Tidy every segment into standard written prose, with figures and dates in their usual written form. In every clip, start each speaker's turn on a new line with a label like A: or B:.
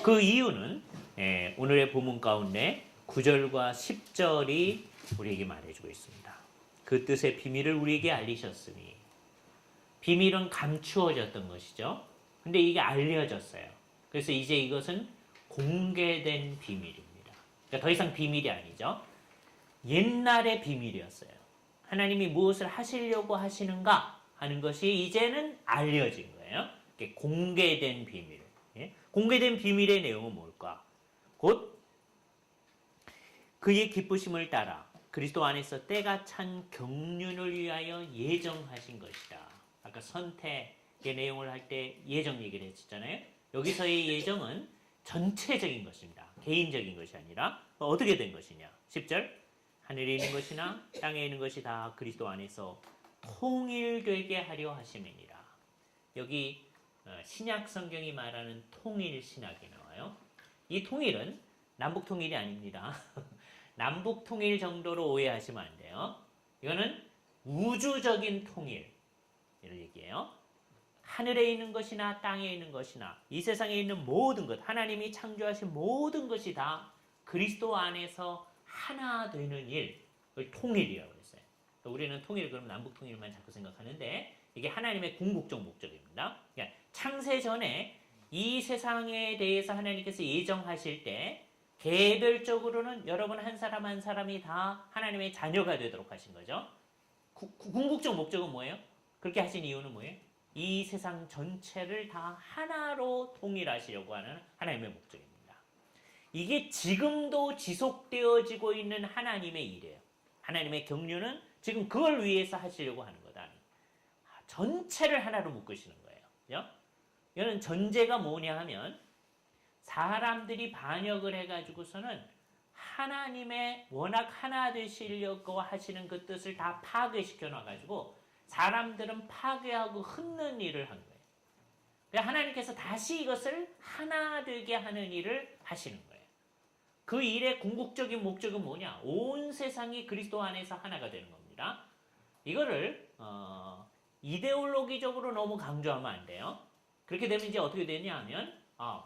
A: 그 이유는 오늘의 본문 가운데 9절과 10절이 우리에게 말해주고 있습니다. 그 뜻의 비밀을 우리에게 알리셨으니, 비밀은 감추어졌던 것이죠. 근데 이게 알려졌어요. 그래서 이제 이것은 공개된 비밀입니다. 그러니까 더 이상 비밀이 아니죠. 옛날의 비밀이었어요. 하나님이 무엇을 하시려고 하시는가 하는 것이 이제는 알려진 거예요. 공개된 비밀. 공개된 비밀의 내용은 뭘까? 곧 그의 기쁘심을 따라 그리스도 안에서 때가 찬 경륜을 위하여 예정하신 것이다. 아까 선택의 내용을 할 때 예정 얘기를 했었잖아요. 여기서의 예정은 전체적인 것입니다. 개인적인 것이 아니라 어떻게 된 것이냐. 10절 하늘에 있는 것이나 땅에 있는 것이 다 그리스도 안에서 통일되게 하려 하심이니라. 여기 신약 성경이 말하는 통일 신학이 나와요. 이 통일은 남북 통일이 아닙니다. 남북 통일 정도로 오해하시면 안 돼요. 이거는 우주적인 통일을 얘기해요. 하늘에 있는 것이나 땅에 있는 것이나 이 세상에 있는 모든 것, 하나님이 창조하신 모든 것이 다 그리스도 안에서 하나 되는 일을 통일이라고 했어요. 우리는 통일, 그럼 남북 통일만 자꾸 생각하는데 이게 하나님의 궁극적 목적입니다. 그러니까 창세 전에 이 세상에 대해서 하나님께서 예정하실 때 개별적으로는 여러분 한 사람 한 사람이 다 하나님의 자녀가 되도록 하신 거죠. 궁극적 목적은 뭐예요? 그렇게 하신 이유는 뭐예요? 이 세상 전체를 다 하나로 통일하시려고 하는 하나님의 목적입니다. 이게 지금도 지속되어지고 있는 하나님의 일이에요. 하나님의 경륜은 지금 그걸 위해서 하시려고 하는 거다. 전체를 하나로 묶으시는 거예요. 이거는 전제가 뭐냐 하면 사람들이 반역을 해가지고서는 하나님의 워낙 하나 되시려고 하시는 그 뜻을 다 파괴시켜 놔가지고 사람들은 파괴하고 흠는 일을 한 거예요. 그러니까 하나님께서 다시 이것을 하나 되게 하는 일을 하시는 거예요. 그 일의 궁극적인 목적은 뭐냐? 온 세상이 그리스도 안에서 하나가 되는 겁니다. 이거를 이데올로기적으로 너무 강조하면 안 돼요. 그렇게 되면 이제 어떻게 되냐 하면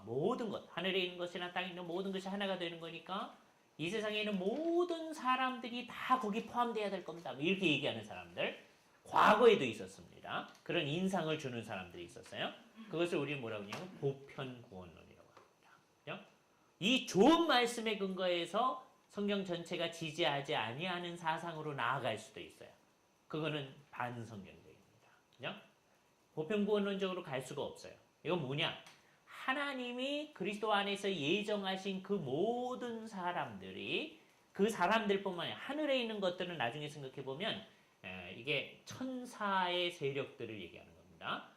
A: 모든 것, 하늘에 있는 것이나 땅에 있는 모든 것이 하나가 되는 거니까 이 세상에 있는 모든 사람들이 다 거기 포함되어야 될 겁니다. 이렇게 얘기하는 사람들, 과거에도 있었습니다. 그런 인상을 주는 사람들이 있었어요. 그것을 우리는 뭐라고 하냐면 보편구원론이라고 합니다. 이 좋은 말씀에 근거해서 성경 전체가 지지하지 아니하는 사상으로 나아갈 수도 있어요. 그거는 반성경적입니다. 보편구원론적으로 갈 수가 없어요. 이건 뭐냐? 하나님이 그리스도 안에서 예정하신 그 모든 사람들이 그 사람들뿐만 아니라 하늘에 있는 것들은 나중에 생각해보면 이게 천사의 세력들을 얘기하는 겁니다.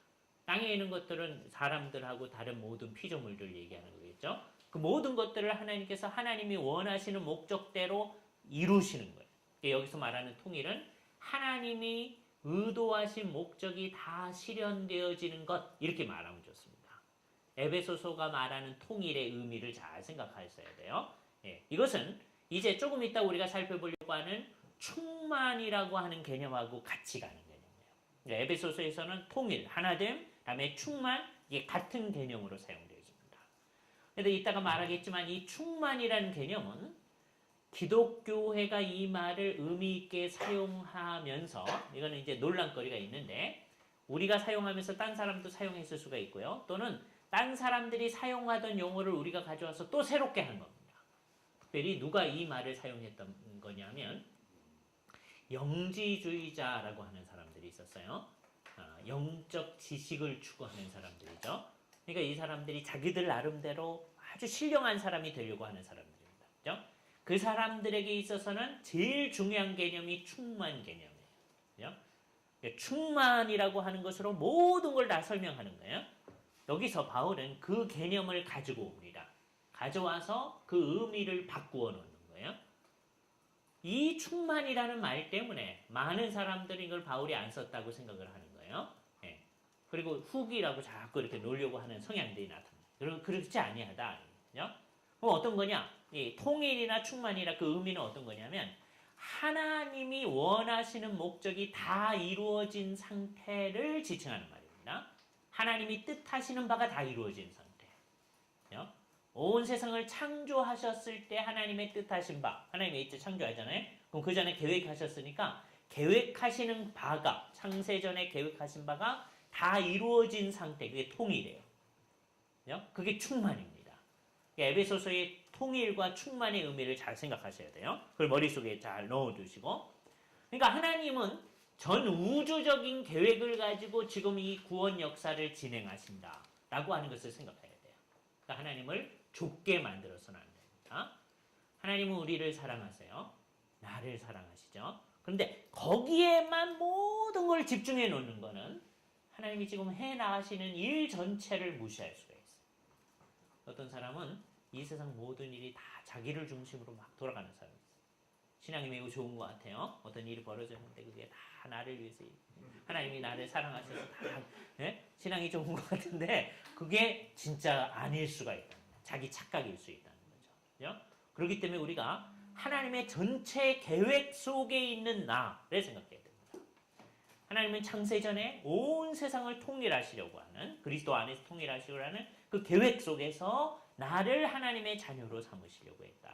A: 땅에 있는 것들은 사람들하고 다른 모든 피조물들을 얘기하는 거겠죠. 그 모든 것들을 하나님께서 하나님이 원하시는 목적대로 이루시는 거예요. 여기서 말하는 통일은 하나님이 의도하신 목적이 다 실현되어지는 것, 이렇게 말하면 좋습니다. 에베소서가 말하는 통일의 의미를 잘 생각하셔야 돼요. 이것은 이제 조금 이따 우리가 살펴보려고 하는 충만이라고 하는 개념하고 같이 가는 개념이에요. 에베소서에서는 통일, 하나됨, 다음에 충만, 이게 같은 개념으로 사용되어 있습니다. 그런데 이따가 말하겠지만 이 충만이라는 개념은 기독교회가 이 말을 의미 있게 사용하면서, 이거는 이제 논란거리가 있는데, 우리가 사용하면서 딴 사람도 사용했을 수가 있고요. 또는 딴 사람들이 사용하던 용어를 우리가 가져와서 또 새롭게 하는 겁니다. 특별히 누가 이 말을 사용했던 거냐면 영지주의자라고 하는 사람들이 있었어요. 영적 지식을 추구하는 사람들이죠. 그러니까 이 사람들이 자기들 나름대로 아주 신령한 사람이 되려고 하는 사람들입니다. 그렇죠? 그 사람들에게 있어서는 제일 중요한 개념이 충만 개념이에요. 그렇죠? 충만이라고 하는 것으로 모든 걸 다 설명하는 거예요. 여기서 바울은 그 개념을 가지고 옵니다. 가져와서 그 의미를 바꾸어 놓는 거예요. 이 충만이라는 말 때문에 많은 사람들이 이걸 바울이 안 썼다고 생각을 하는 거예요. 그리고 후기라고 자꾸 이렇게 놓으려고 하는 성향들이 나타나요. 그렇지 아니하다. 그럼 어떤 거냐? 이 통일이나 충만이라 그 의미는 어떤 거냐면 하나님이 원하시는 목적이 다 이루어진 상태를 지칭하는 말입니다. 하나님이 뜻하시는 바가 다 이루어진 상태. 온 세상을 창조하셨을 때 하나님의 뜻하신 바, 하나님이 이때 창조하잖아요. 그럼 그 전에 계획하셨으니까 계획하시는 바가, 창세전에 계획하신 바가 다 이루어진 상태, 그게 통일이에요. 그게 충만입니다. 에베소서의 통일과 충만의 의미를 잘 생각하셔야 돼요. 그걸 머릿속에 잘 넣어두시고. 그러니까 하나님은 전 우주적인 계획을 가지고 지금 이 구원 역사를 진행하신다라고 하는 것을 생각해야 돼요. 그러니까 하나님을 좁게 만들어서는 안 됩니다. 하나님은 우리를 사랑하세요. 나를 사랑하시죠. 그런데 거기에만 모든 걸 집중해 놓는 거는 하나님이 지금 해 나가시는 일 전체를 무시할 수가 있어요. 어떤 사람은 이 세상 모든 일이 다 자기를 중심으로 막 돌아가는 사람이 있어요. 신앙이 매우 좋은 것 같아요. 어떤 일이 벌어졌는데 그게 다 나를 위해서, 하나님이 나를 사랑하셔서 다, 신앙이 좋은 것 같은데 그게 진짜 아닐 수가 있다. 자기 착각일 수 있다는 거죠. 그죠? 그렇기 때문에 우리가 하나님의 전체 계획 속에 있는 나를 생각해야 됩니다. 하나님은 창세전에 온 세상을 통일하시려고 하는, 그리스도 안에서 통일하시려고 하는 그 계획 속에서 나를 하나님의 자녀로 삼으시려고 했다.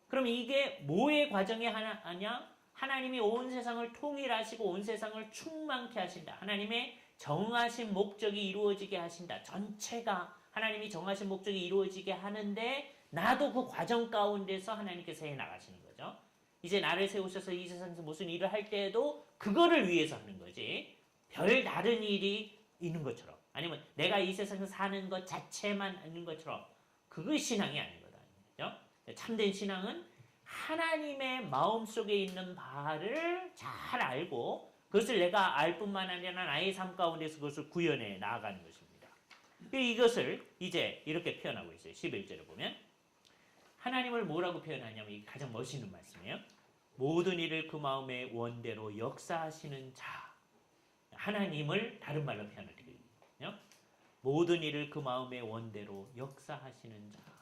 A: 그럼 이게 뭐의 과정이 하나냐? 하나님이 온 세상을 통일하시고 온 세상을 충만케 하신다. 하나님의 정하신 목적이 이루어지게 하신다. 전체가 하나님이 정하신 목적이 이루어지게 하는데 나도 그 과정 가운데서 하나님께서 해 나가시는 거죠. 이제 나를 세우셔서 이 세상에서 무슨 일을 할 때에도 그거를 위해서 하는 거지. 별 다른 일이 있는 것처럼, 아니면 내가 이 세상에서 사는 것 자체만 있는 것처럼, 그거 신앙이 아닌 거다. 그렇죠? 참된 신앙은 하나님의 마음속에 있는 바를 잘 알고 그것을 내가 알 뿐만 아니라 나의 삶 가운데서 그것을 구현해 나아가는 것입니다. 이것을 이제 이렇게 표현하고 있어요. 11절을 보면 하나님을 뭐라고 표현하냐면, 이게 가장 멋있는 말씀이에요. 모든 일을 그 마음의 원대로 역사하시는 자. 하나님을 다른 말로 표현을 드리거든요. 모든 일을 그 마음의 원대로 역사하시는 자.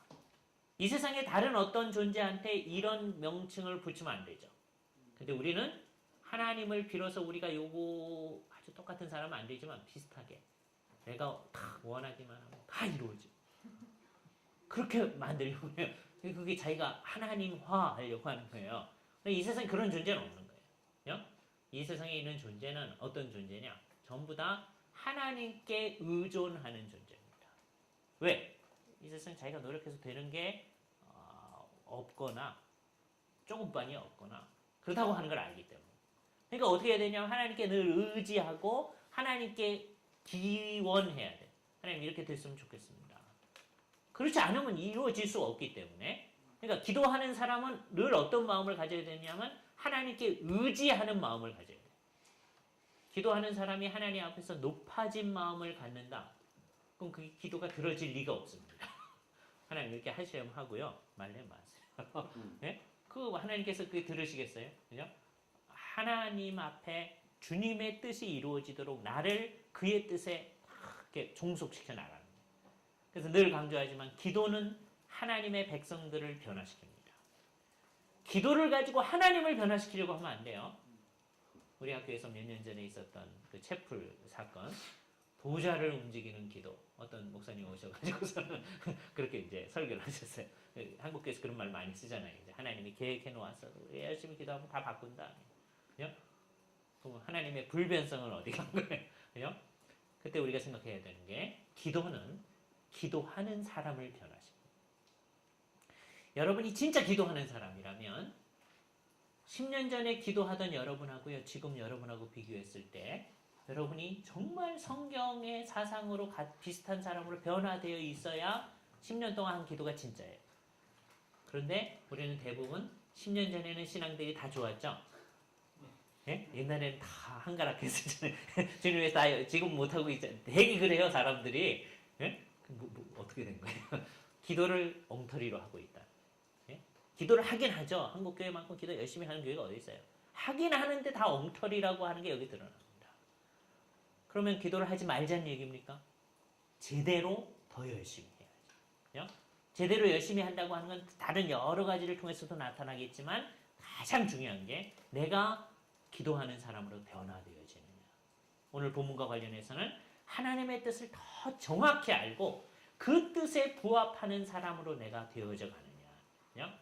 A: 이 세상에 다른 어떤 존재한테 이런 명칭을 붙이면 안 되죠. 근데 우리는 하나님을 빌어서 우리가 요거 아주 똑같은 사람은 안 되지만 비슷하게 내가 다 원하기만 하면 다 이루어져. 그렇게 만들려고 해요. 그게 자기가 하나님화 하려고 하는 거예요. 이 세상에 그런 존재는 없는 거예요. 이 세상에 있는 존재는 어떤 존재냐? 전부 다 하나님께 의존하는 존재입니다. 왜? 이 세상에 자기가 노력해서 되는 게 없거나 조금만이 없거나 그렇다고 하는 걸 알기 때문에. 그러니까 어떻게 해야 되냐면 하나님께 늘 의지하고 하나님께 기원해야 돼. 하나님 이렇게 됐으면 좋겠습니다. 그렇지 않으면 이루어질 수 없기 때문에. 그러니까 기도하는 사람은 늘 어떤 마음을 가져야 되냐면 하나님께 의지하는 마음을 가져야 돼. 기도하는 사람이 하나님 앞에서 높아진 마음을 갖는다. 그럼 그 기도가 들어질 리가 없습니다. 하나님 이렇게 하시려면 하고요. 말려면 마세요. 네? 그 하나님께서 그게 들으시겠어요? 그죠? 하나님 앞에 주님의 뜻이 이루어지도록 나를 그의 뜻에 이렇게 종속시켜 나가는 거예요. 그래서 늘 강조하지만 기도는 하나님의 백성들을 변화시킵니다. 기도를 가지고 하나님을 변화시키려고 하면 안 돼요. 우리 학교에서 몇 년 전에 있었던 그 채플 사건, 보좌를 움직이는 기도. 어떤 목사님 오셔가지고서는 그렇게 이제 설교를 하셨어요. 한국교회에서 그런 말 많이 쓰잖아요. 이제 하나님이 계획해 놓았어. 열심히 기도하면 다 바꾼다. 그죠? 그럼 하나님의 불변성은 어디 간 거예요? 그죠? 그때 우리가 생각해야 되는 게 기도는 기도하는 사람을 변화시킵니다. 여러분이 진짜 기도하는 사람이라면 10년 전에 기도하던 여러분하고요, 지금 여러분하고 비교했을 때 여러분이 정말 성경의 사상으로 비슷한 사람으로 변화되어 있어야 10년 동안 한 기도가 진짜예요. 그런데 우리는 대부분 10년 전에는 신앙들이 다 좋았죠? 예? 옛날에는 다 한가락했었잖아요. 주님의 다 지금 못하고 있잖아요. 되게 그래요, 사람들이. 예? 어떻게 된 거예요? 기도를 엉터리로 하고 있다. 예? 기도를 하긴 하죠. 한국교회만큼 기도 열심히 하는 교회가 어디 있어요? 하긴 하는데 다 엉터리라고 하는 게 여기 드러납니다. 그러면 기도를 하지 말자는 얘기입니까? 제대로 더 열심히 해야죠. 제대로 열심히 한다고 하는 건 다른 여러 가지를 통해서도 나타나겠지만 가장 중요한 게 내가 기도하는 사람으로 변화되어지느냐. 오늘 본문과 관련해서는 하나님의 뜻을 더 정확히 알고 그 뜻에 부합하는 사람으로 내가 되어져 가느냐.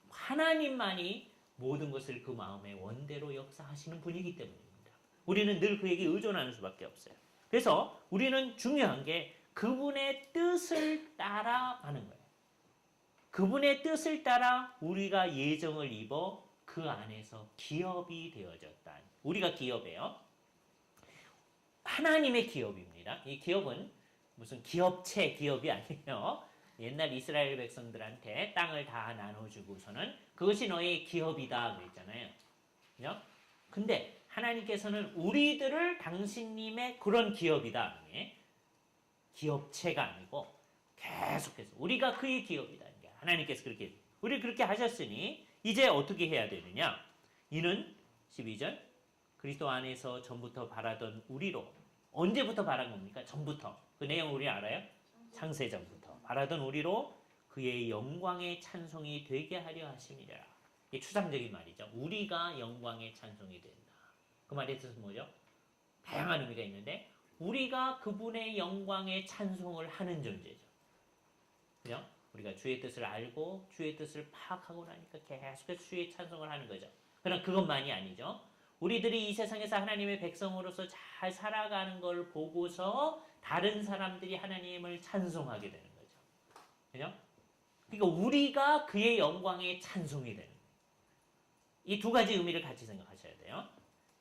A: 하나님만이 모든 것을 그 마음의 원대로 역사하시는 분이기 때문입니다. 우리는 늘 그에게 의존하는 수밖에 없어요. 그래서 우리는 중요한 게 그분의 뜻을 따라가는 거예요. 그분의 뜻을 따라 우리가 예정을 입어 그 안에서 기업이 되어졌다. 우리가 기업이에요. 하나님의 기업입니다. 이 기업은 무슨 기업체 기업이 아니에요. 옛날 이스라엘 백성들한테 땅을 다 나눠주고서는 그것이 너의 기업이다 그랬잖아요. 그죠? 근데 하나님께서는 우리들을 당신님의 그런 기업이다. 기업체가 아니고 계속해서 우리가 그의 기업이다. 하나님께서 그렇게 우리를 그렇게 하셨으니 이제 어떻게 해야 되느냐? 이는 12절 그리스도 안에서 전부터 바라던 우리로 언제부터 바란 겁니까? 전부터. 그 내용 우리 알아요? 창세전부터 바라던 우리로 그의 영광의 찬송이 되게 하려 하심이라. 이게 추상적인 말이죠. 우리가 영광의 찬송이 된다. 그 말의 뜻은 뭐죠? 다양한 의미가 있는데 우리가 그분의 영광의 찬송을 하는 존재죠. 그죠? 우리가 주의 뜻을 알고 주의 뜻을 파악하고 나니까 계속해서 주의 찬송을 하는 거죠. 그러나 그것만이 아니죠. 우리들이 이 세상에서 하나님의 백성으로서 잘 살아가는 걸 보고서 다른 사람들이 하나님을 찬송하게 되는 거죠. 그죠? 그러니까 우리가 그의 영광의 찬송이 되는 거예요. 이 두 가지 의미를 같이 생각하셔야 돼요.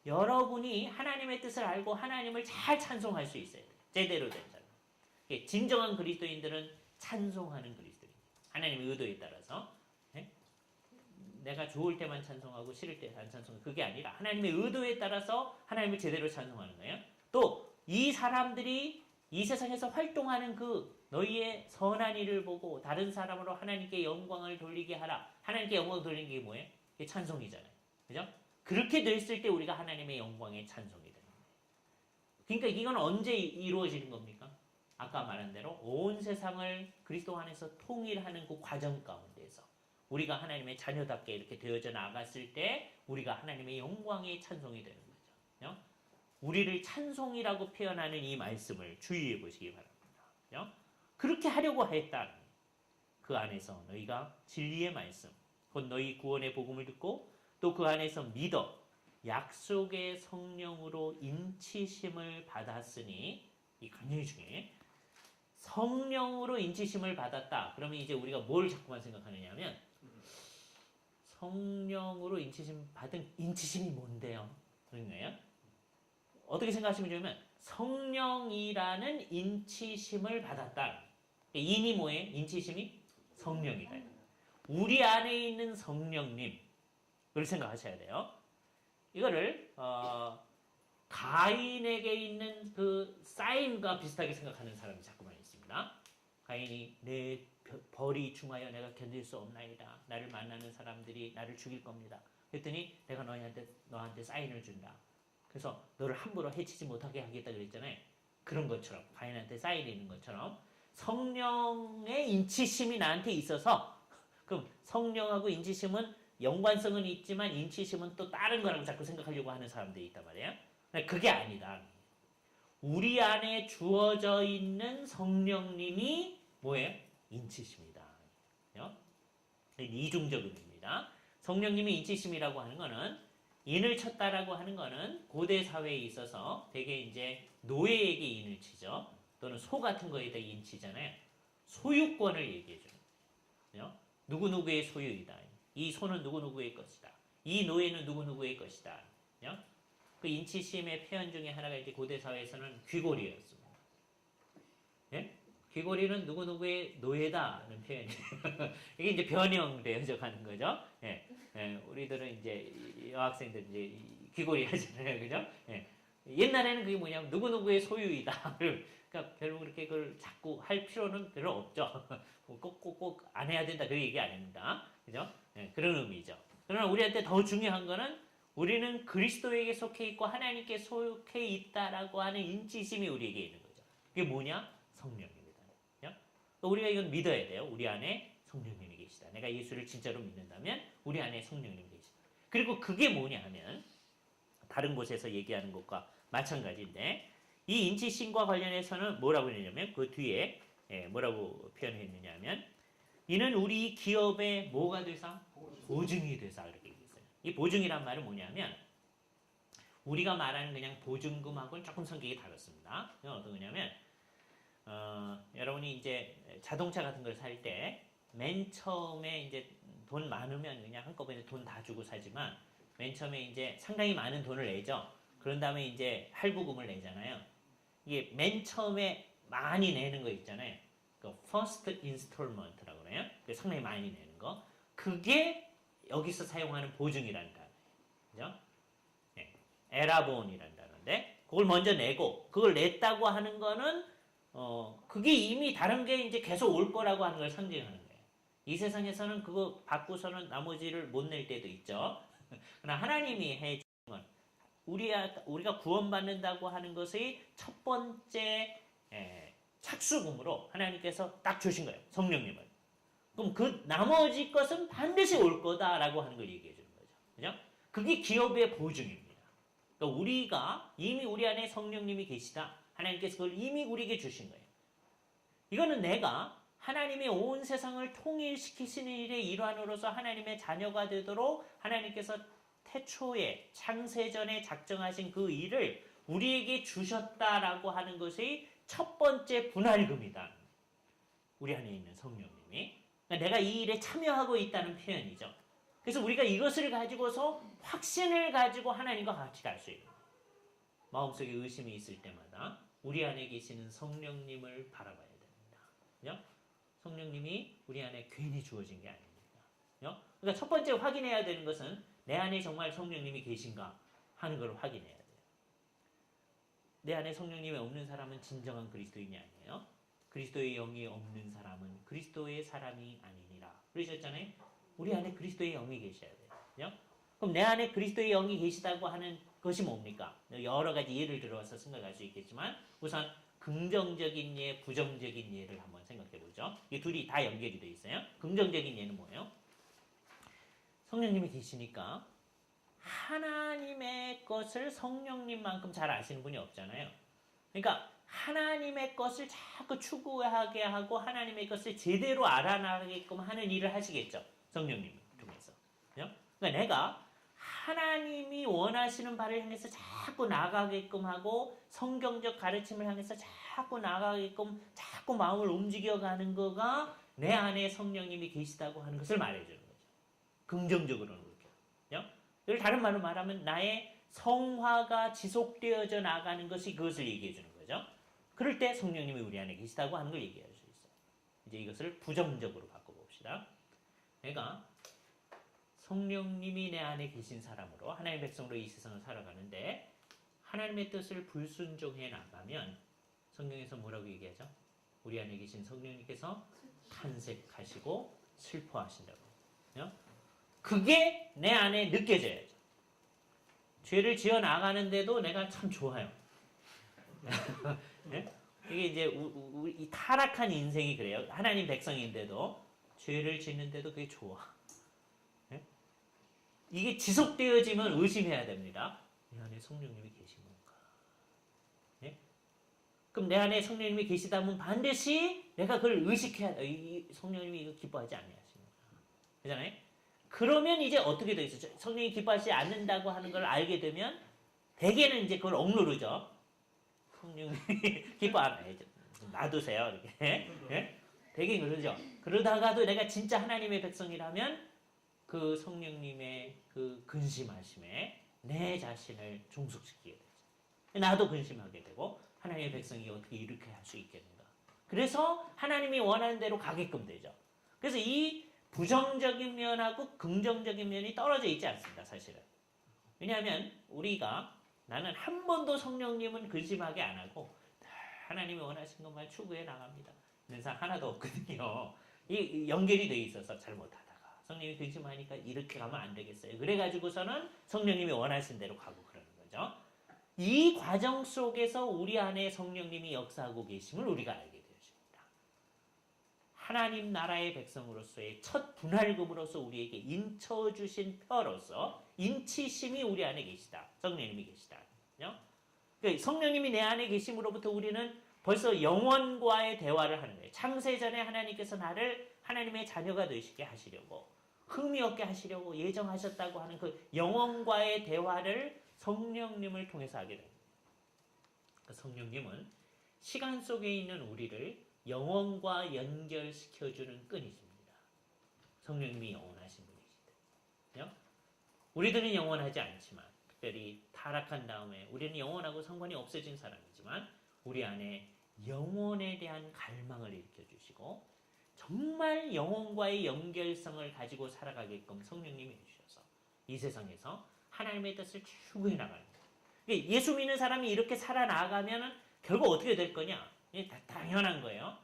A: 여러분이 하나님의 뜻을 알고 하나님을 잘 찬송할 수 있어야 돼요. 제대로 된 사람. 진정한 그리스도인들은 찬송하는 그리스도인. 하나님의 의도에 따라서 내가 좋을 때만 찬송하고 싫을 때 안 찬송하고 그게 아니라 하나님의 의도에 따라서 하나님을 제대로 찬송하는 거예요. 또 이 사람들이 이 세상에서 활동하는 그 너희의 선한 일을 보고 다른 사람으로 하나님께 영광을 돌리게 하라. 하나님께 영광을 돌리는 게 뭐예요? 이게 찬송이잖아요. 그죠? 그렇게 됐을 때 우리가 하나님의 영광의 찬송이 되는 거예요. 그러니까 이건 언제 이루어지는 겁니까? 아까 말한 대로 온 세상을 그리스도 안에서 통일하는 그 과정 가운데서 우리가 하나님의 자녀답게 이렇게 되어져 나갔을 때 우리가 하나님의 영광의 찬송이 되는 거죠. 우리를 찬송이라고 표현하는 이 말씀을 주의해 보시기 바랍니다. 그렇게 하려고 했다. 그 안에서 너희가 진리의 말씀, 곧 너희 구원의 복음을 듣고 또 그 안에서 믿어 약속의 성령으로 인치심을 받았으니 이 강렬히 중요해. 성령으로 인치심을 받았다. 그러면 이제 우리가 뭘 자꾸만 생각하느냐 하면 성령으로 인치심 받은 인치심이 뭔데요? 그런 거예요. 어떻게 생각하시면 좋으면 성령이라는 인치심을 받았다. 인이 뭐예요? 인치심이 성령이다. 우리 안에 있는 성령님 그걸 생각하셔야 돼요. 이거를 가인에게 있는 그 사인과 비슷하게 생각하는 사람이 자꾸만 있습니다. 가인이 내 벌이 중하여 내가 견딜 수 없나이다. 나를 만나는 사람들이 나를 죽일 겁니다. 그랬더니 내가 너한테 사인을 준다. 그래서 너를 함부로 해치지 못하게 하겠다 그랬잖아요. 그런 것처럼 가인한테 사인이 있는 것처럼 성령의 인치심이 나한테 있어서 그럼 성령하고 인치심은 연관성은 있지만 인치심은 또 다른 거라고 자꾸 생각하려고 하는 사람들이 있단 말이에요. 그게 아니다. 우리 안에 주어져 있는 성령님이 뭐예요? 인치심이다. 이중적 의미입니다. 성령님이 인치심이라고 하는 거는 인을 쳤다라고 하는 거는 고대 사회에 있어서 되게 이제 노예에게 인을 치죠. 또는 소 같은 거에다 인치잖아요. 소유권을 얘기해 주는. 누구누구의 소유이다. 이 소는 누구누구의 것이다. 이 노예는 누구누구의 것이다. 그 인치심의 표현 중에 하나가 이제 고대 사회에서는 귀고리였습니다. 예? 귀고리는 누구누구의 노예다는 표현이에요. 이게 이제 변형되어져 가는 거죠. 예. 예. 우리들은 이제 여학생들 이제 귀고리 하잖아요. 그죠? 예. 옛날에는 그게 뭐냐면 누구누구의 소유이다. 그러니까 별로 그렇게 그걸 자꾸 할 필요는 별로 없죠. 꼭 안 해야 된다. 그 얘기 아닙니다. 그죠? 예. 그런 의미죠. 그러나 우리한테 더 중요한 거는 우리는 그리스도에게 속해 있고 하나님께 속해 있다라고 하는 인치심이 우리에게 있는 거죠. 그게 뭐냐? 성령입니다. 우리가 이건 믿어야 돼요. 우리 안에 성령님이 계시다. 내가 예수를 진짜로 믿는다면 우리 안에 성령님이 계시다. 그리고 그게 뭐냐 하면 다른 곳에서 얘기하는 것과 마찬가지인데 이 인치심과 관련해서는 뭐라고 했냐면 그 뒤에 뭐라고 표현했느냐 하면 이는 우리 기업의 뭐가 되사? 보증이 되사 이렇게 얘기했어요. 이 보증이란 말은 뭐냐면 우리가 말하는 그냥 보증금하고는 조금 성격이 다릅니다. 어떤 거냐면 여러분이 이제 자동차 같은 걸 살 때 맨 처음에 이제 돈 많으면 그냥 한꺼번에 돈 다 주고 사지만 맨 처음에 이제 상당히 많은 돈을 내죠. 그런 다음에 이제 할부금을 내잖아요. 이게 맨 처음에 많이 내는 거 있잖아요. 그 first installment라고 그래요. 상당히 많이 내는 거. 그게 여기서 사용하는 보증이라는 단어예요. 그죠? 네. 에라본이라는 단어인데 그걸 먼저 내고 그걸 냈다고 하는 거는 그게 이미 다른 게 이제 계속 올 거라고 하는 걸 상징하는 거예요. 이 세상에서는 그거 받고서는 나머지를 못 낼 때도 있죠. 그러나 하나님이 해주는 건 우리가 구원받는다고 하는 것의 첫 번째 착수금으로 하나님께서 딱 주신 거예요. 성령님을. 그럼 그 나머지 것은 반드시 올 거다라고 하는 걸 얘기해 주는 거죠. 그죠? 그게 기업의 보증입니다. 그러니까 우리가 이미 우리 안에 성령님이 계시다. 하나님께서 그걸 이미 우리에게 주신 거예요. 이거는 내가 하나님의 온 세상을 통일시키시는 일의 일환으로서 하나님의 자녀가 되도록 하나님께서 태초에 창세전에 작정하신 그 일을 우리에게 주셨다라고 하는 것이 첫 번째 분할금이다. 우리 안에 있는 성령님이. 그러니까 내가 이 일에 참여하고 있다는 표현이죠. 그래서 우리가 이것을 가지고서 확신을 가지고 하나님과 같이 갈 수 있는 거예요. 마음속에 의심이 있을 때마다 우리 안에 계시는 성령님을 바라봐야 됩니다. 그죠? 성령님이 우리 안에 괜히 주어진 게 아닙니다. 그죠? 그러니까 첫 번째 확인해야 되는 것은 내 안에 정말 성령님이 계신가 하는 걸 확인해야 돼요. 내 안에 성령님이 없는 사람은 진정한 그리스도인이 아니에요. 그리스도의 영이 없는 사람은 그리스도의 사람이 아니니라. 그러셨잖아요. 우리 안에 그리스도의 영이 계셔야 돼요. 그죠? 그럼 내 안에 그리스도의 영이 계시다고 하는 것이 뭡니까? 여러 가지 예를 들어서 생각할 수 있겠지만 우선 긍정적인 예, 부정적인 예를 한번 생각해 보죠. 이 둘이 다 연결이 되어 있어요. 긍정적인 예는 뭐예요? 성령님이 계시니까 하나님의 것을 성령님만큼 잘 아시는 분이 없잖아요. 그러니까 하나님의 것을 자꾸 추구하게 하고 하나님의 것을 제대로 알아나가게끔 하는 일을 하시겠죠. 성령님을 통해서. 그러니까 내가 하나님이 원하시는 바를 향해서 자꾸 나가게끔 하고 성경적 가르침을 향해서 자꾸 나가게끔 자꾸 마음을 움직여가는 거가 내 안에 성령님이 계시다고 하는 것을 말해주는 거죠. 긍정적으로는 그렇게. 이걸 다른 말로 말하면 나의 성화가 지속되어져 나가는 것이 그것을 얘기해 주는 거죠. 그럴 때 성령님이 우리 안에 계시다고 하는 걸 얘기할 수 있어요. 이제 이것을 부정적으로 바꿔봅시다. 내가 성령님이 내 안에 계신 사람으로 하나님의 백성으로 이 세상을 살아가는데 하나님의 뜻을 불순종해 나가면 성경에서 뭐라고 얘기하죠? 우리 안에 계신 성령님께서 탄색하시고 슬퍼하신다고. 그게 내 안에 느껴져야죠. 죄를 지어 나가는데도 내가 참 좋아요. 네? 이게 이제 이 타락한 인생이 그래요. 하나님 백성인데도 죄를 짓는데도 그게 좋아. 네? 이게 지속되어지면 의심해야 됩니다. 내 안에 성령님이 계신 건가? 네? 그럼 내 안에 성령님이 계시다면 반드시 내가 그걸 의식해야 돼. 이 성령님이 이거 기뻐하지 않으시는가? 그잖아요. 그러면 이제 어떻게 돼 있어요? 성령이 기뻐하지 않는다고 하는 걸 알게 되면 대개는 이제 그걸 억누르죠. 성령이 기뻐 안 해요. 놔두세요. 이렇게. 네? 되게 그러죠. 그러다가도 내가 진짜 하나님의 백성이라면 그 성령님의 그 근심하심에 내 자신을 종속시키게 되죠. 나도 근심하게 되고 하나님의 백성이 어떻게 이렇게 할 수 있겠는가. 그래서 하나님이 원하는 대로 가게끔 되죠. 그래서 이 부정적인 면하고 긍정적인 면이 떨어져 있지 않습니다. 사실은. 왜냐하면 우리가 나는 한 번도 성령님은 근심하게 안 하고 하나님이 원하신 것만 추구해 나갑니다. 이런 사람 하나도 없거든요. 이 연결이 돼 있어서 잘못하다가 성령님이 근심하니까 이렇게 가면 안 되겠어요. 그래가지고서는 성령님이 원하신 대로 가고 그러는 거죠. 이 과정 속에서 우리 안에 성령님이 역사하고 계심을 우리가 알게 되십니다. 하나님 나라의 백성으로서의 첫 분할금으로서 우리에게 인쳐주신 표로서 인치심이 우리 안에 계시다. 성령님이 계시다. 그러니까 성령님이 내 안에 계심으로부터 우리는 벌써 영혼과의 대화를 하는 거예요. 창세전에 하나님께서 나를 하나님의 자녀가 되시게 하시려고, 흠이 없게 하시려고 예정하셨다고 하는 그 영혼과의 대화를 성령님을 통해서 하게 됩니다. 성령님은 시간 속에 있는 우리를 영혼과 연결시켜주는 끈이십니다. 성령님이 영원하신 분이시다. 우리들은 영원하지 않지만, 특별히 타락한 다음에 우리는 영원하고 상관이 없어진 사람이지만 우리 안에 영혼에 대한 갈망을 일으켜주시고 정말 영혼과의 연결성을 가지고 살아가게끔 성령님이 해주셔서 이 세상에서 하나님의 뜻을 추구해 나가는 거예요. 예수 믿는 사람이 이렇게 살아나가면 결국 어떻게 될 거냐? 당연한 거예요.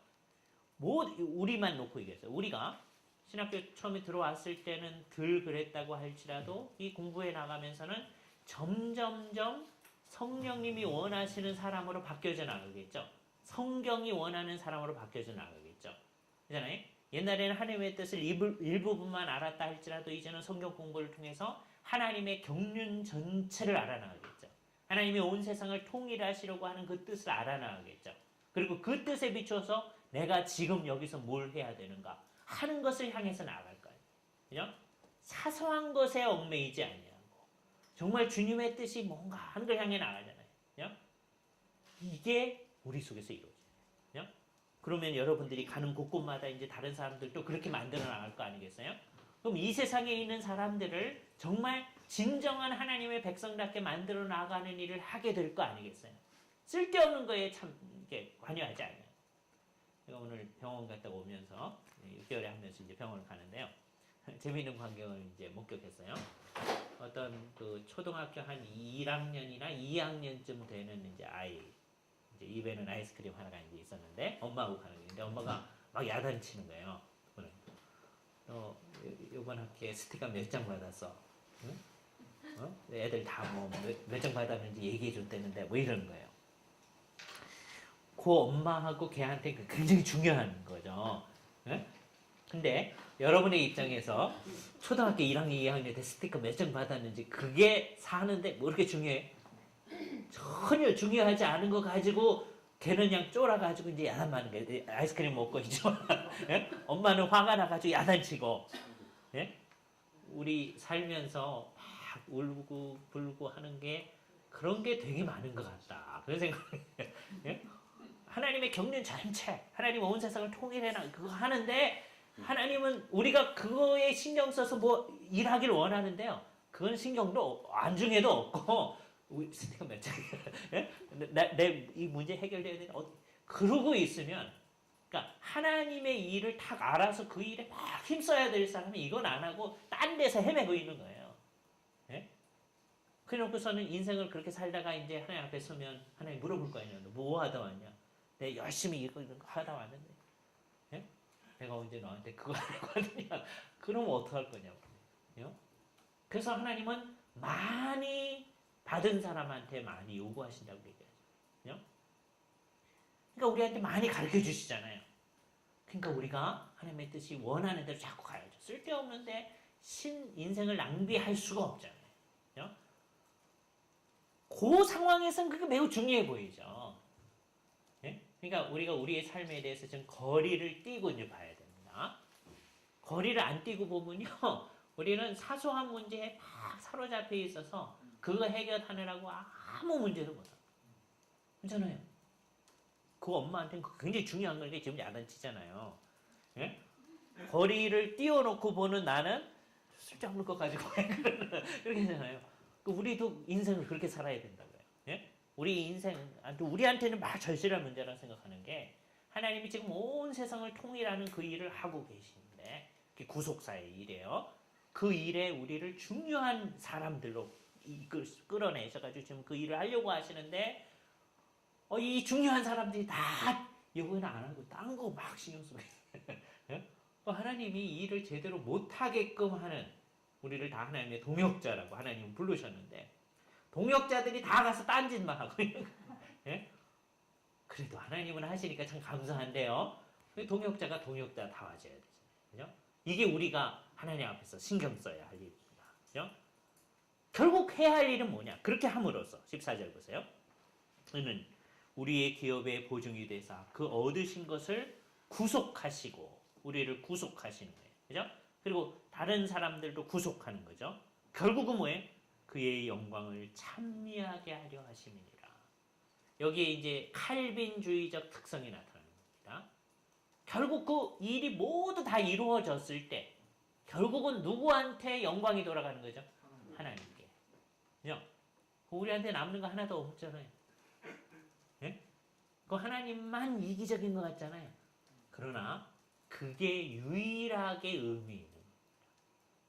A: 우리만 놓고 얘기했어요. 우리가 신학교 처음에 들어왔을 때는 덜 그랬다고 할지라도 이 공부해 나가면서는 점점점 성령님이 원하시는 사람으로 바뀌어져 나가겠죠. 성경이 원하는 사람으로 바뀌어져 나가겠죠. 그잖아요. 옛날에는 하나님의 뜻을 일부분만 알았다 할지라도 이제는 성경 공부를 통해서 하나님의 경륜 전체를 알아나가겠죠. 하나님이 온 세상을 통일하시려고 하는 그 뜻을 알아나가겠죠. 그리고 그 뜻에 비춰서 내가 지금 여기서 뭘 해야 되는가 하는 것을 향해서 나아갈 거예요. 그죠? 사소한 것에 얽매이지 아니하고 정말 주님의 뜻이 뭔가 하는 걸 향해 나가잖아요. 그죠? 이게 우리 속에서 이루어져요. 그죠? 그러면 여러분들이 가는 곳곳마다 이제 다른 사람들도 그렇게 만들어 나갈 거 아니겠어요? 그럼 이 세상에 있는 사람들을 정말 진정한 하나님의 백성답게 만들어 나가는 일을 하게 될 거 아니겠어요? 쓸데없는 거에 참 이렇게 관여하지 않아요. 제가 오늘 병원 갔다 오면서 6개월에 한 번씩 이제 병원을 가는데요. 재미있는 광경을 이제 목격했어요. 어떤 그 초등학교 한 1학년이나 2학년쯤 되는 이제 아이, 이제 입에는 아이스크림 하나가 이제 있었는데 엄마하고 가는 게 있는데 엄마가 막 야단치는 거예요. 이번 학기에 스티커 몇 장 받았어? 응? 애들 다 뭐 몇 장 받았는지 얘기해 줬대는데 뭐 이러는 거예요. 그 엄마하고 걔한테 굉장히 중요한 거죠. 네? 근데 여러분의 입장에서 초등학교 1학년, 2학년 때 스티커 몇 장 받았는지 그게 사는데 뭐 이렇게 중요해? 전혀 중요하지 않은 거 가지고 걔는 그냥 쫄아가지고 이제 야단맞는 거예요. 아이스크림 먹고 이제 예? 엄마는 화가 나가지고 야단치고 예? 우리 살면서 막 울고 불고 하는 게 그런 게 되게 많은 것 같다. 그런 생각이에요. 예? 하나님의 경륜 전체, 하나님 온 세상을 통일해라 그거 하는데 하나님은 우리가 그거에 신경 써서 뭐 일하기를 원하는데요. 그건 신경도 안중에도 없고 스티커 몇 장이야. 내 이 문제 해결돼야 되나? 그러고 있으면 그러니까 하나님의 일을 딱 알아서 그 일에 막 힘써야 될 사람이 이건 안 하고 딴 데서 헤매고 있는 거예요. 예? 그래놓고서는 인생을 그렇게 살다가 이제 하나님 앞에 서면 하나님 물어볼 거 아니야. 너 뭐 하다 왔냐? 내가 열심히 이거 하다 왔는데 예? 내가 언제 너한테 그거 하라고 하느냐? 그러면 어떡할 거냐고. 그래서 하나님은 많이 받은 사람한테 많이 요구하신다고 얘기하죠. 그러니까 우리한테 많이 가르쳐 주시잖아요. 그러니까 우리가 하나님의 뜻이 원하는 대로 자꾸 가야죠. 쓸데없는데 인생을 낭비할 수가 없잖아요. 그 상황에서는 그게 매우 중요해 보이죠. 그러니까 우리가 우리의 삶에 대해서 좀 거리를 띄고 이제 봐야 됩니다. 거리를 안 띄고 보면요. 우리는 사소한 문제에 막 사로잡혀 있어서 그거 해결하느라고 아무 문제도 못하고. 그렇잖아요. 그 엄마한테는 굉장히 중요한 거니까 지금 야단치잖아요. 예? 거리를 띄워놓고 보는 나는 쓸데없는 것 가지고 그렇게 하잖아요. 우리도 인생을 그렇게 살아야 된다고요. 예? 우리 인생, 우리한테는 막 절실한 문제라고 생각하는 게 하나님이 지금 온 세상을 통일하는 그 일을 하고 계시는데 그게 구속사의 일이에요. 그 일에 우리를 중요한 사람들로 끌어내셔가지고 지금 그 일을 하려고 하시는데 이 중요한 사람들이 다 이거는 안 하고 딴 거 막 신경 쓰고 있어요. 하나님이 이 일을 제대로 못하게끔 하는 우리를 다 하나님의 동역자라고 하나님은 부르셨는데 동역자들이 다 가서 딴 짓만 하고 있는 거예요. 그래도 하나님은 하시니까 참 감사한데요. 동역자가 동역자 다 와줘야 되잖아요. 이게 우리가 하나님 앞에서 신경 써야 할 일입니다. 그죠? 결국 해야 할 일은 뭐냐? 그렇게 함으로써 14절 보세요. 너는 우리의 기업의 보증이 되사 그 얻으신 것을 구속하시고 우리를 구속하시는 거예요. 그죠? 그리고 다른 사람들도 구속하는 거죠. 결국은 뭐예요? 그의 영광을 찬미하게 하려 하심이니라. 여기에 이제 칼빈주의적 특성이 나타나는 겁니다. 결국 그 일이 모두 다 이루어졌을 때 결국은 누구한테 영광이 돌아가는 거죠? 하나님께. 그죠? 우리한테 남는 거 하나도 없잖아요. 예? 그 하나님만 이기적인 것 같잖아요. 그러나 그게 유일하게 의미 있는 겁니다.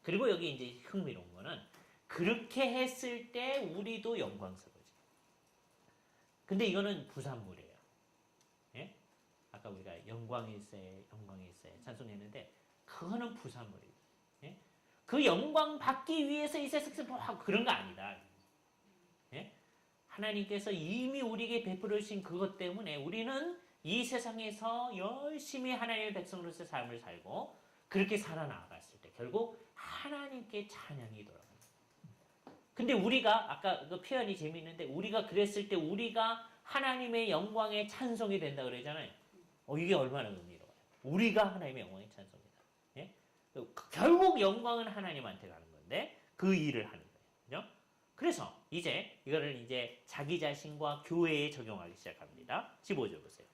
A: 그리고 여기 이제 흥미로운 거는 그렇게 했을 때 우리도 영광스러워져요. 근데 이거는 부산물이에요. 예? 아까 우리가 영광일세, 영광일세 찬송했는데 그거는 부산물이에요. 예? 그 영광 받기 위해서 이 세상에서 뭐 그런 거 아니다. 예? 하나님께서 이미 우리에게 베풀어 주신 그것 때문에 우리는 이 세상에서 열심히 하나님의 백성으로서 삶을 살고 그렇게 살아나갔을 때 결국 하나님께 찬양이 돌아갑니다. 근데 우리가 아까 그 표현이 재미있는데 우리가 그랬을 때 우리가 하나님의 영광에 찬송이 된다 그러잖아요. 이게 얼마나 의미로워요. 우리가 하나님의 영광에 찬송이다. 예? 결국 영광은 하나님한테 가는 건데 그 일을 하는 거예요. 그죠? 그래서 이제 이거를 이제 자기 자신과 교회에 적용하기 시작합니다. 15절 보세요.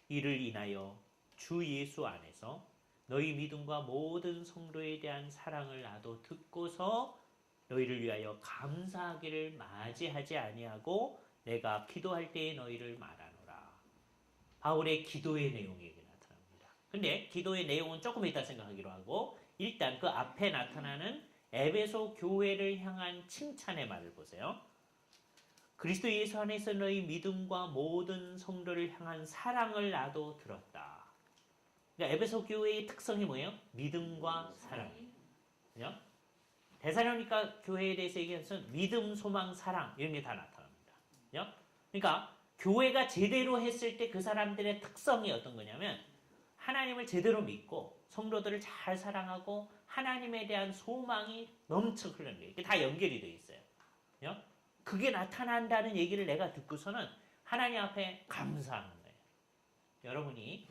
A: 이를 인하여 주 예수 안에서 너희 믿음과 모든 성도에 대한 사랑을 나도 듣고서 너희를 위하여 감사하기를 맞이하지 아니하고 내가 기도할 때에 너희를 말하노라. 바울의 기도의 내용이 나타납니다. 근데 기도의 내용은 조금 이따 생각하기로 하고 일단 그 앞에 나타나는 에베소 교회를 향한 칭찬의 말을 보세요. 그리스도 예수 안에서 너희 믿음과 모든 성도를 향한 사랑을 나도 들었다. 그러니까 에베소 교회의 특성이 뭐예요? 믿음과 사랑이에요. 그죠? 데살로니가 교회에 대해서 얘기해서 믿음, 소망, 사랑 이런 게 다 나타납니다. 그죠? 그러니까 교회가 제대로 했을 때 그 사람들의 특성이 어떤 거냐면 하나님을 제대로 믿고 성도들을 잘 사랑하고 하나님에 대한 소망이 넘쳐 흐르는 거예요. 이게 다 연결이 되어 있어요. 그죠? 그게 나타난다는 얘기를 내가 듣고서는 하나님 앞에 감사하는 거예요. 여러분이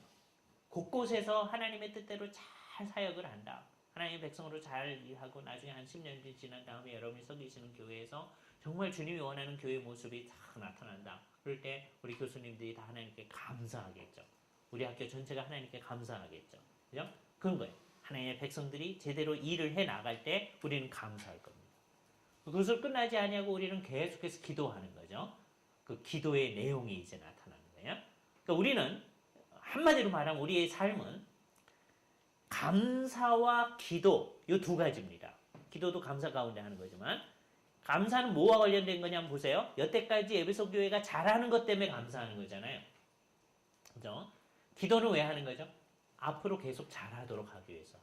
A: 곳곳에서 하나님의 뜻대로 잘 사역을 한다. 하나님의 백성으로 잘 일하고 나중에 한 10년 지난 다음에 여러분이 서 계시는 교회에서 정말 주님이 원하는 교회 모습이 딱 나타난다. 그럴 때 우리 교수님들이 다 하나님께 감사하겠죠. 우리 학교 전체가 하나님께 감사하겠죠. 그죠? 그런 거예요. 하나님의 백성들이 제대로 일을 해 나갈 때 우리는 감사할 겁니다. 그것을 끝나지 아니하고 우리는 계속해서 기도하는 거죠. 그 기도의 내용이 이제 나타나는 거예요. 그러니까 우리는 한마디로 말하면 우리의 삶은 감사와 기도 이 두 가지입니다. 기도도 감사 가운데 하는 거지만 감사는 뭐와 관련된 거냐 한번 보세요. 여태까지 에베소 교회가 잘하는 것 때문에 감사하는 거잖아요. 그죠? 기도는 왜 하는 거죠? 앞으로 계속 잘하도록 하기 위해서.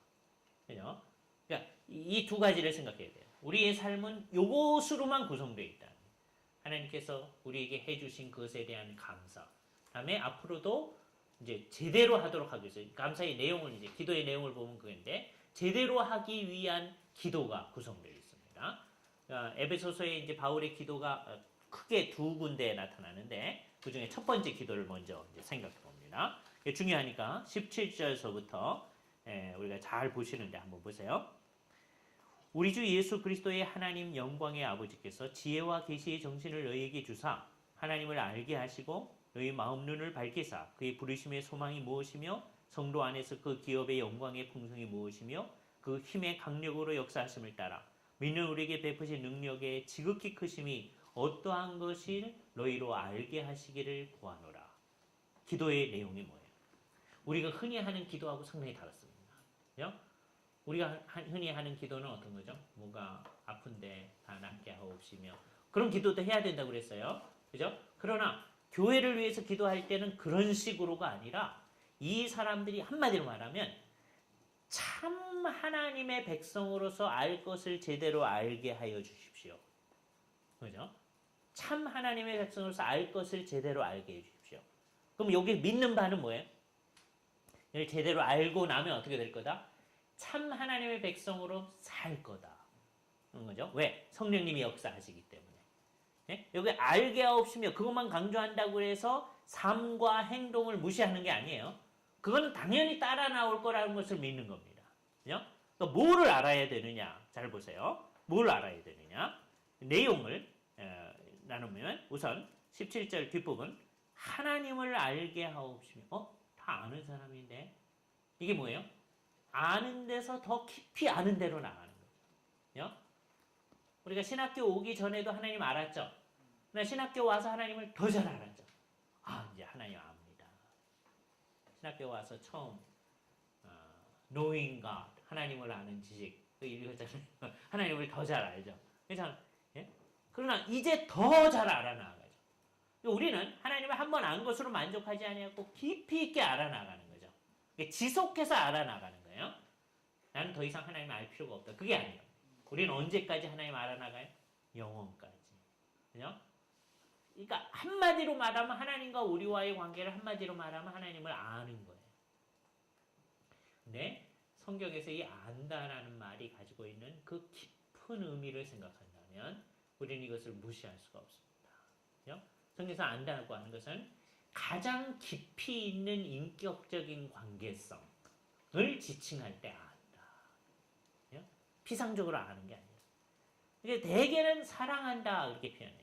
A: 그죠? 그러니까 이 두 가지를 생각해야 돼요. 우리의 삶은 요것으로만 구성되어 있다. 하나님께서 우리에게 해주신 것에 대한 감사. 다음에 앞으로도 이제 제대로 하도록 하기 위해서 감사의 내용을 이제 기도의 내용을 보면 그건데 제대로 하기 위한 기도가 구성되어 있습니다. 에베소서에 이제 바울의 기도가 크게 두 군데에 나타나는데 그 중에 첫 번째 기도를 먼저 이제 생각해 봅니다. 이게 중요하니까 17절서부터 우리가 잘 보시는데 한번 보세요. 우리 주 예수 그리스도의 하나님 영광의 아버지께서 지혜와 계시의 정신을 너희에게 주사 하나님을 알게 하시고 너희 마음 눈을 밝히사 그의 부르심의 소망이 무엇이며 성도 안에서 그 기업의 영광의 풍성이 무엇이며 그 힘의 강력으로 역사하심을 따라 믿는 우리에게 베푸신 능력의 지극히 크심이 어떠한 것을 너희로 알게 하시기를 구하노라. 기도의 내용이 뭐예요? 우리가 흔히 하는 기도하고 상당히 다릅니다. 그죠? 우리가 흔히 하는 기도는 어떤 거죠? 뭔가 아픈데 다 낫게 하옵시며 그런 기도도 해야 된다고 그랬어요. 그죠? 그러나 교회를 위해서 기도할 때는 그런 식으로가 아니라 이 사람들이 한마디로 말하면 참 하나님의 백성으로서 알 것을 제대로 알게 하여 주십시오. 그죠? 참 하나님의 백성으로서 알 것을 제대로 알게 해 주십시오. 그럼 여기 믿는 바는 뭐예요? 이걸 제대로 알고 나면 어떻게 될 거다? 참 하나님의 백성으로 살 거다. 그런 거죠. 왜? 성령님이 역사하시기 때문에. 예? 여기 알게 하옵시며 그것만 강조한다고 해서 삶과 행동을 무시하는 게 아니에요. 그거는 당연히 따라 나올 거라는 것을 믿는 겁니다. 그죠? 그러니까 뭐를 알아야 되느냐? 잘 보세요. 뭘 알아야 되느냐? 내용을 나누면 우선 17절 뒷부분 하나님을 알게 하옵시며 다 아는 사람인데 이게 뭐예요? 아는 데서 더 깊이 아는 대로 나가는 거죠. 우리가 신학교 오기 전에도 하나님 알았죠. 그러나 신학교 와서 하나님을 더 잘 알았죠. 이제 하나님 압니다. 신학교 와서 처음 knowing God, 하나님을 아는 지식 읽었잖아요. 하나님을 더 잘 알죠. 그렇잖아요. 예? 그러나 이제 더 잘 알아나가죠. 우리는 하나님을 한 번 안 것으로 만족하지 아니하고 깊이 있게 알아나가는 거죠. 지속해서 알아나가는 거예요. 나는 더 이상 하나님을 알 필요가 없다. 그게 아니에요. 우리는 언제까지 하나님 알아나가요? 영원까지. 그죠? 그러니까 한마디로 말하면 하나님과 우리와의 관계를 한마디로 말하면 하나님을 아는 거예요. 근데 성경에서 이 안다라는 말이 가지고 있는 그 깊은 의미를 생각한다면 우리는 이것을 무시할 수가 없습니다. 그죠? 성경에서 안다고 하는 것은 가장 깊이 있는 인격적인 관계성을 지칭할 때 안다. 그죠? 피상적으로 아는 게 아니에요. 이게 대개는 사랑한다 이렇게 표현해요.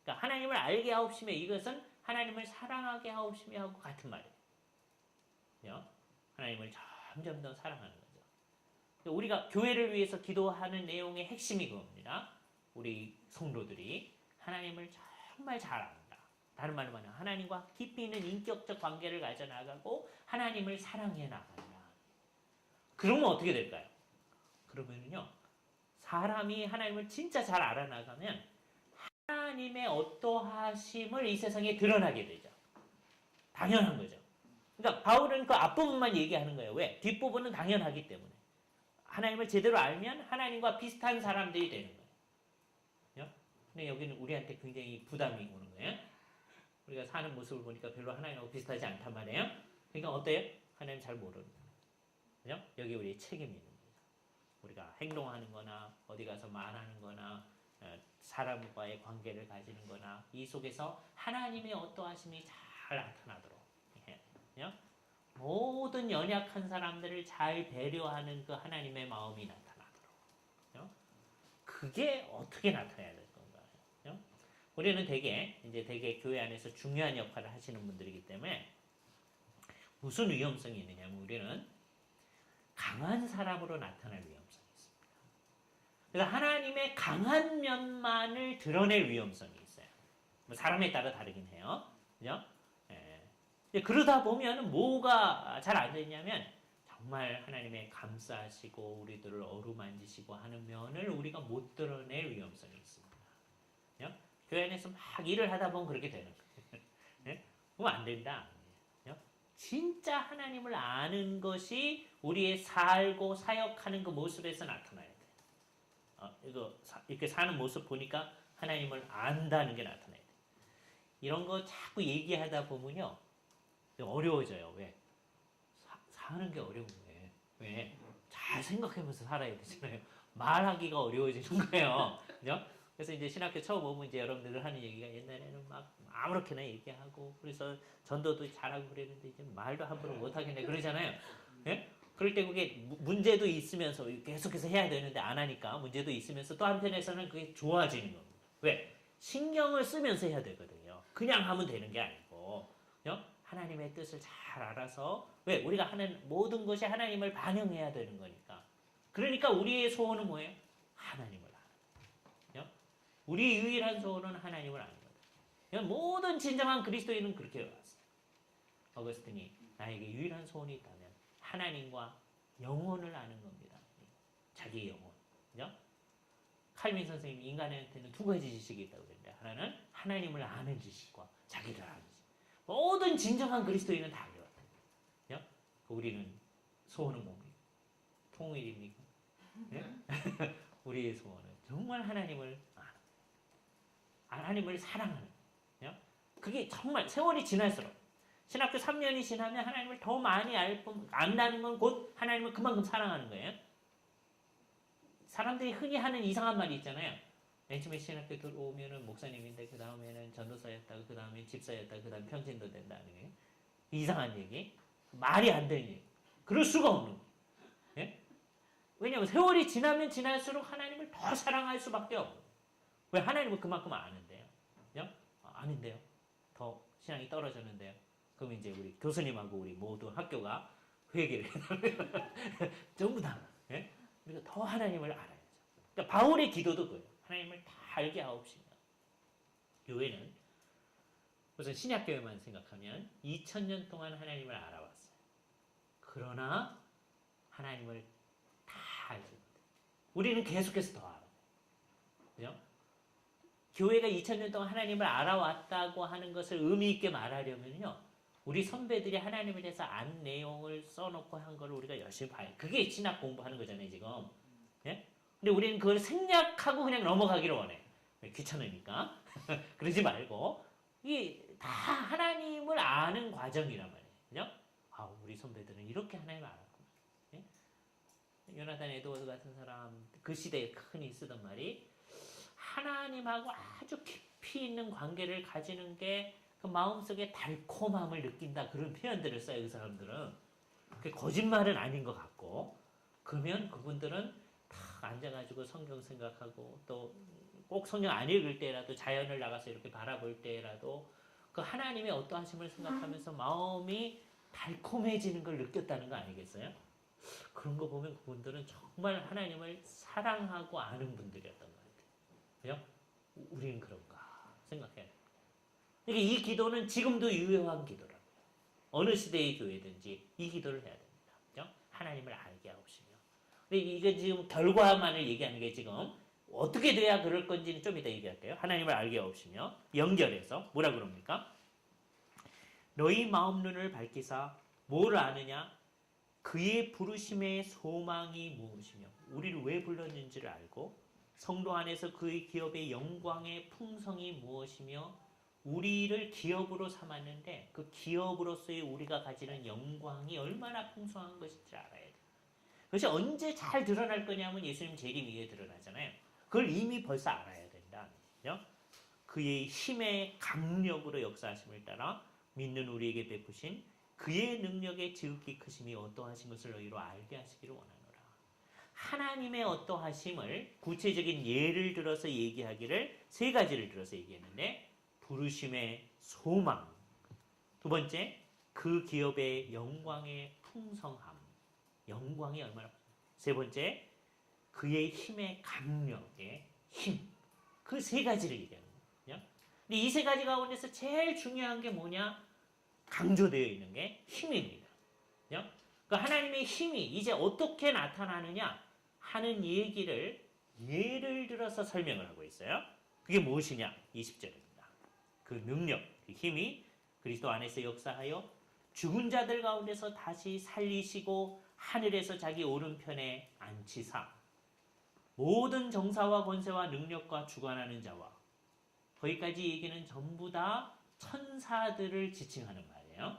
A: 그러니까 하나님을 알게 하옵시며 이것은 하나님을 사랑하게 하옵시며 하고 같은 말이에요. 그죠? 하나님을 점점 더 사랑하는 거죠. 우리가 교회를 위해서 기도하는 내용의 핵심이 그겁니다. 우리 성도들이 하나님을 정말 잘 안다. 다른 말로 말하면 하나님과 깊이 있는 인격적 관계를 가져나가고 하나님을 사랑해 나간다. 그러면 어떻게 될까요? 그러면요, 사람이 하나님을 진짜 잘 알아나가면 하나님의 어떠하심을 이 세상에 드러나게 되죠. 당연한 거죠. 그러니까 바울은 그 앞부분만 얘기하는 거예요. 왜? 뒷부분은 당연하기 때문에. 하나님을 제대로 알면 하나님과 비슷한 사람들이 되는 거예요. 근데 여기는 우리한테 굉장히 부담이 오는 거예요. 우리가 사는 모습을 보니까 별로 하나님하고 비슷하지 않단 말이에요. 그러니까 어때요? 하나님 잘 모르는 거예요. 여기 우리의 책임이 있는 거예요. 우리가 행동하는 거나 어디 가서 말하는 거나 사람과의 관계를 가지는 거나 이 속에서 하나님의 어떠하심이 잘 나타나도록 해요. 모든 연약한 사람들을 잘 배려하는 그 하나님의 마음이 나타나도록. 그게 어떻게 나타나야 될 건가요? 우리는 대개 교회 안에서 중요한 역할을 하시는 분들이기 때문에 무슨 위험성이 있느냐면 우리는 강한 사람으로 나타날 위험성이 있습니다. 그래서 하나님의 강한 면만을 드러낼 위험성이 있어요. 사람에 따라 다르긴 해요. 그죠? 그러다 보면 뭐가 잘 안 되냐면 정말 하나님의 감싸시고 우리들을 어루만지시고 하는 면을 우리가 못 드러낼 위험성이 있습니다. 그죠? 교회 안에서 막 일을 하다 보면 그렇게 되는 거예요. 그러면 안 된다. 진짜 하나님을 아는 것이 우리의 살고 사역하는 그 모습에서 나타나야 돼요. 이렇게 사는 모습 보니까 하나님을 안다는 게 나타나야 돼요. 이런 거 자꾸 얘기하다 보면요. 어려워져요. 왜? 사는 게 어려운 거예요. 왜? 잘 생각하면서 살아야 되잖아요. 말하기가 어려워지는 거예요. 그죠? 그래서 이제 신학교 처음 오면 이제 여러분들 하는 얘기가 옛날에는 막 아무렇게나 얘기하고 그래서 전도도 잘하고 그랬는데 이제 말도 함부로 못하겠네 그러잖아요. 예? 그럴 때 그게 문제도 있으면서 계속해서 해야 되는데 안 하니까 문제도 있으면서 또 한편에서는 그게 좋아지는 겁니다. 왜? 신경을 쓰면서 해야 되거든요. 그냥 하면 되는 게 아니고. 그죠? 하나님의 뜻을 잘 알아서 왜? 우리가 하는 모든 것이 하나님을 반영해야 되는 거니까. 그러니까 우리의 소원은 뭐예요? 하나님을 아는 거예요. 우리 유일한 소원은 하나님을 아는 거예요. 모든 진정한 그리스도인은 그렇게 왔어요. 어거스틴이 나에게 유일한 소원이 있다면 하나님과 영혼을 아는 겁니다. 자기의 영혼. 그죠? 칼빈 선생님이 인간한테는 두 가지 지식이 있다고 그랬는데 하나는 하나님을 아는 지식과 자기를 아는 지식. 모든 진정한 그리스도인은 다 그래요. 우리는 소원은 뭡니까? 통일입니까? 네? 우리의 소원은 정말 하나님을 아는 하나님을 사랑하는 거예요. 그게 정말 세월이 지날수록 신학교 3년이 지나면 하나님을 더 많이 안다는 건 곧 하나님을 그만큼 사랑하는 거예요. 사람들이 흔히 하는 이상한 말이 있잖아요. 맨 처음에 신학교 들어오면은 목사님인데 그 다음에는 전도사였다가 그 다음에 집사였다가 그 다음에 평신도 된다는 게 이상한 얘기, 말이 안 되는 얘기. 그럴 수가 없는 거예요. 예? 왜냐하면 세월이 지나면 지날수록 하나님을 더 사랑할 수밖에 없어요. 왜? 하나님은 그만큼 아는데요. 그죠? 아닌데요. 더 신앙이 떨어졌는데요. 그럼 이제 우리 교수님하고 우리 모두 학교가 회개를 전부 다. 예? 우리가 더 하나님을 알아야죠. 그러니까 바울의 기도도 그래요. 하나님을 다 알게 하옵시며. 교회는 우선 신약교회만 생각하면 2000년 동안 하나님을 알아왔어요. 그러나 하나님을 다 알지 못해요. 우리는 계속해서 더 알아요. 그죠? 교회가 2000년 동안 하나님을 알아왔다고 하는 것을 의미 있게 말하려면요. 우리 선배들이 하나님에 대해서 안 내용을 써놓고 한 걸 우리가 열심히 봐요. 그게 신학 공부하는 거잖아요, 지금. 예? 근데 우리는 그걸 생략하고 그냥 넘어가기를 원해요. 귀찮으니까. 그러지 말고, 이게 다 하나님을 아는 과정이란 말이에요. 그죠? 아, 우리 선배들은 이렇게 하나님을 알았구나. 예? 요나단 에드워드 같은 사람, 그 시대에 흔히 쓰던 말이, 하나님하고 아주 깊이 있는 관계를 가지는 게 그 마음속에 달콤함을 느낀다. 그런 표현들을 써요, 그 사람들은. 그게 거짓말은 아닌 것 같고. 그러면 그분들은 탁 앉아가지고 성경 생각하고 또 꼭 성경 안 읽을 때라도 자연을 나가서 이렇게 바라볼 때라도 그 하나님의 어떠하심을 생각하면서 마음이 달콤해지는 걸 느꼈다는 거 아니겠어요? 그런 거 보면 그분들은 정말 하나님을 사랑하고 아는 분들이었던 것 같아요. 그죠? 우리는 그런가 생각해야 됩니다. 그러니까 이 기도는 지금도 유효한 기도라고요. 어느 시대의 교회든지 이 기도를 해야 됩니다. 그죠? 하나님을 알게 하옵시며. 근데 이게 지금 결과만을 얘기하는 게 지금 어떻게 돼야 그럴 건지는 좀 이따 얘기할게요. 하나님을 알게 하옵시며 연결해서 뭐라 그럽니까? 너희 마음 눈을 밝히사 뭘 아느냐? 그의 부르심의 소망이 무엇이며 우리를 왜 불렀는지를 알고 성도 안에서 그의 기업의 영광의 풍성이 무엇이며 우리를 기업으로 삼았는데 그 기업으로서의 우리가 가지는 영광이 얼마나 풍성한 것인지 알아야 돼요. 그것이 언제 잘 드러날 거냐면 예수님 재림 위에 드러나잖아요. 그걸 이미 벌써 알아야 된다. 그죠? 그의 힘의 강력으로 역사하심을 따라 믿는 우리에게 베푸신 그의 능력의 지극히 크심이 어떠하신 것을 너희로 알게 하시기를 원하노라. 하나님의 어떠하심을 구체적인 예를 들어서 얘기하기를 세 가지를 들어서 얘기했는데 부르심의 소망, 두 번째 그 기업의 영광의 풍성함, 영광이 얼마나, 세 번째 그의 힘의 강력의 힘, 그 세 가지를 얘기하는 거예요. 근데 이 세 가지 가운데서 제일 중요한 게 뭐냐? 강조되어 있는 게 힘입니다. 그 하나님의 힘이 이제 어떻게 나타나느냐 하는 얘기를 예를 들어서 설명을 하고 있어요. 그게 무엇이냐? 20절입니다. 그 능력, 그 힘이 그리스도 안에서 역사하여 죽은 자들 가운데서 다시 살리시고 하늘에서 자기 오른편에 앉히사 모든 정사와 권세와 능력과 주관하는 자와 거기까지 얘기는 전부 다 천사들을 지칭하는 말이에요.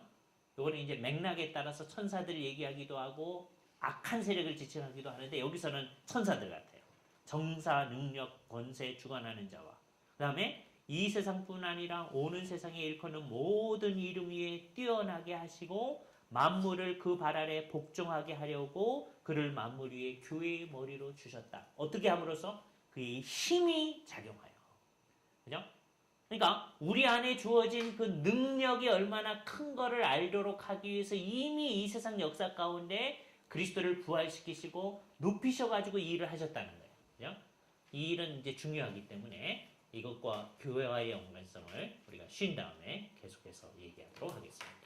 A: 이거는 이제 맥락에 따라서 천사들을 얘기하기도 하고 악한 세력을 지칭하기도 하는데 여기서는 천사들 같아요. 정사, 능력, 권세, 주관하는 자와 그 다음에 이 세상뿐 아니라 오는 세상에 일컫는 모든 이름 위에 뛰어나게 하시고 만물을 그 발 아래 복종하게 하려고 그를 만물 위에 교회의 머리로 주셨다. 어떻게 함으로써? 그의 힘이 작용하여. 그죠? 그러니까 우리 안에 주어진 그 능력이 얼마나 큰 거를 알도록 하기 위해서 이미 이 세상 역사 가운데 그리스도를 부활시키시고 높이셔가지고 이 일을 하셨다는 거예요. 그죠? 이 일은 이제 중요하기 때문에 이것과 교회와의 연관성을 우리가 쉰 다음에 계속해서 얘기하도록 하겠습니다.